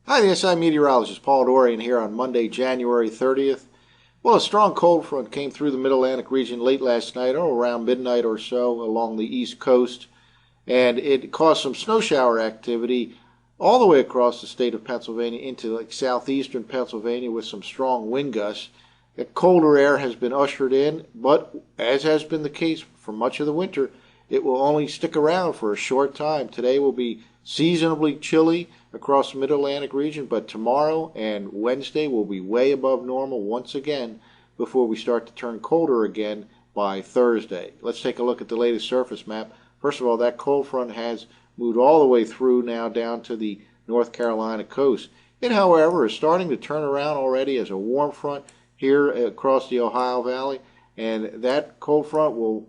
Hi, the SI meteorologist Paul Dorian here on Monday, January 30th. Well, a strong cold front came through the Mid-Atlantic region late last night, or around midnight or so, along the East Coast, and it caused some snow shower activity all the way across the state of Pennsylvania into like southeastern Pennsylvania with some strong wind gusts. Colder air has been ushered in, but as has been the case for much of the winter, it will only stick around for a short time. Today will be seasonably chilly across the Mid-Atlantic region, but tomorrow and Wednesday will be way above normal once again before we start to turn colder again by Thursday. Let's take a look at the latest surface map. First of all, that cold front has moved all the way through now down to the North Carolina coast. It, however, is starting to turn around already as a warm front here across the Ohio Valley, and that cold front will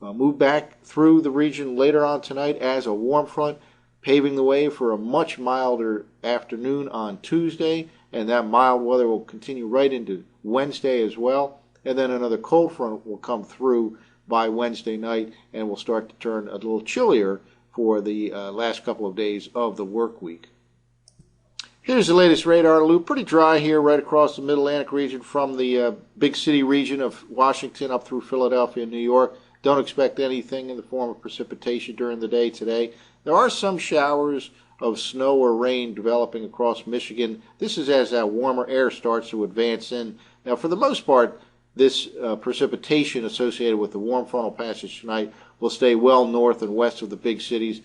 move back through the region later on tonight as a warm front, paving the way for a much milder afternoon on Tuesday, and that mild weather will continue right into Wednesday as well. And then another cold front will come through by Wednesday night and will start to turn a little chillier for the last couple of days of the work week. Here's the latest radar loop. Pretty dry here right across the Mid-Atlantic region from the big city region of Washington up through Philadelphia and New York. Don't expect anything in the form of precipitation during the day today. There are some showers of snow or rain developing across Michigan. This is as that warmer air starts to advance in. Now, for the most part, this precipitation associated with the warm frontal passage tonight will stay well north and west of the big cities.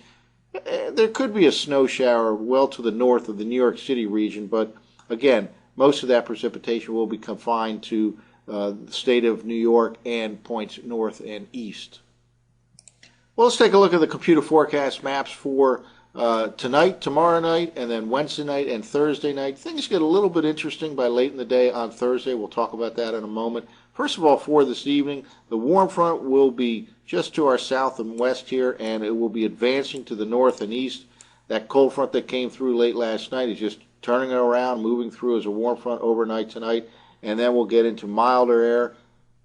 There could be a snow shower well to the north of the New York City region, but again, most of that precipitation will be confined to the state of New York and points north and east. Well, let's take a look at the computer forecast maps for tonight, tomorrow night, and then Wednesday night and Thursday night. Things get a little bit interesting by late in the day on Thursday. We'll talk about that in a moment. First of all, for this evening, the warm front will be just to our south and west here, and it will be advancing to the north and east. That cold front that came through late last night is just turning around, moving through as a warm front overnight tonight, and then we'll get into milder air,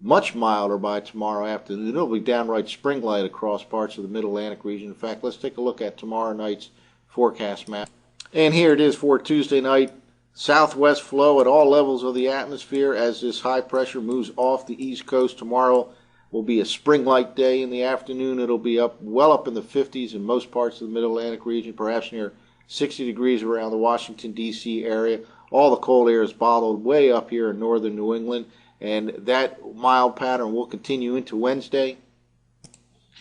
much milder by tomorrow afternoon. It'll be downright spring-like across parts of the Mid-Atlantic region. In fact, let's take a look at tomorrow night's forecast map. And here it is for Tuesday night. Southwest flow at all levels of the atmosphere as this high pressure moves off the East Coast. Tomorrow will be a spring-like day in the afternoon. It'll be well up in the 50s in most parts of the Mid-Atlantic region, perhaps near 60 degrees around the Washington, D.C. area. All the cold air is bottled way up here in northern New England, and that mild pattern will continue into Wednesday.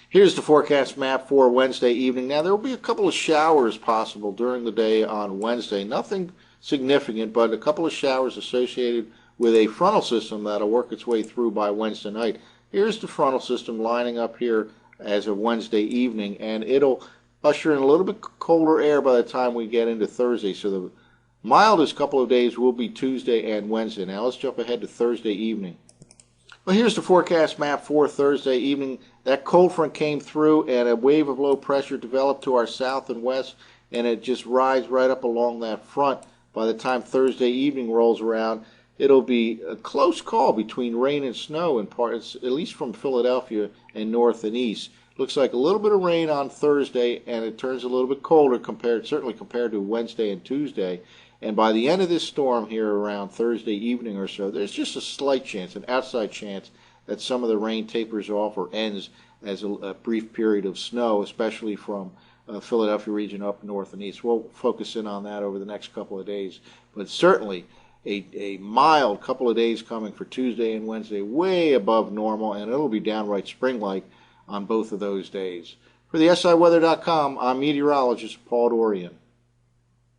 Here's the forecast map for Wednesday evening. Now, there will be a couple of showers possible during the day on Wednesday. Nothing significant, but a couple of showers associated with a frontal system that'll work its way through by Wednesday night. Here's the frontal system lining up here as of Wednesday evening, and it'll usher in a little bit colder air by the time we get into Thursday. So the mildest couple of days will be Tuesday and Wednesday. Now let's jump ahead to Thursday evening. Well, here's the forecast map for Thursday evening. That cold front came through and a wave of low pressure developed to our south and west, and it just rides right up along that front. By the time Thursday evening rolls around, it'll be a close call between rain and snow in parts, at least from Philadelphia and north and east. Looks like a little bit of rain on Thursday, and it turns a little bit colder certainly compared to Wednesday and Tuesday. And by the end of this storm here around Thursday evening or so, there's just a slight chance, an outside chance, that some of the rain tapers off or ends as a brief period of snow, especially from Philadelphia region up north and east. We'll focus in on that over the next couple of days. But certainly a mild couple of days coming for Tuesday and Wednesday, way above normal, and it'll be downright spring-like on both of those days. For the SIweather.com, I'm meteorologist Paul Dorian.